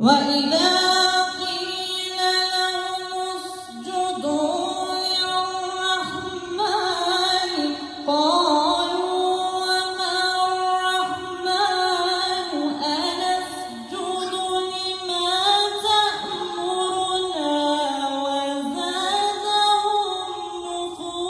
وإذا قيل لهم اسجدوا للرحمن قالوا وما الرحمن أنسجد لما تأمرنا وزادهم نفورا.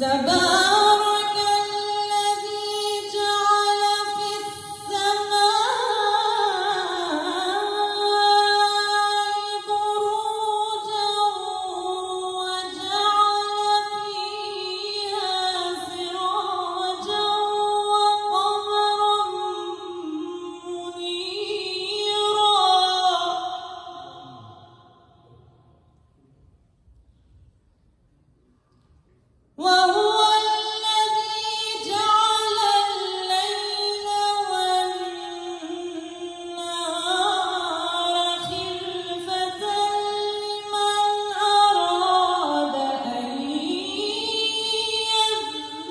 تبارك الذي جعل في السماء بروجا وجعل فيها سراجا وقمرا منيرا. وهو الذي جعل الليل والنهار خلفة لمن أراد أن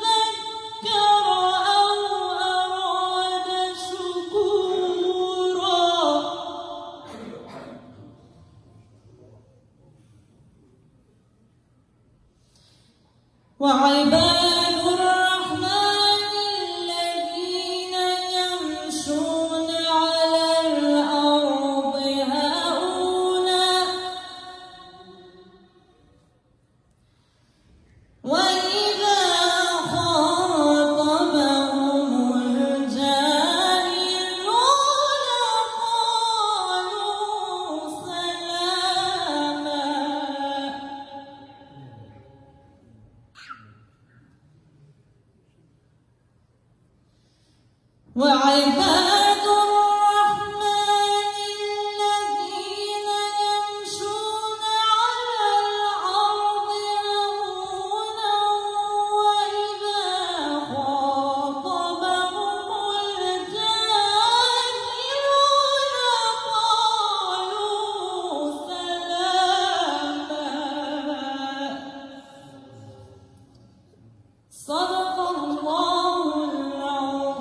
يذكر أو أراد شكورا. وعباد الرحمن الذين يمشون على الأرض هونا وإذا خاطبهم الجاهلون قالوا سلاما. وعباد الرحمن الذين يمشون على الأرض هونا وإذا خاطبهم الجاهلون قالوا سلاما. صدق الله العظيم.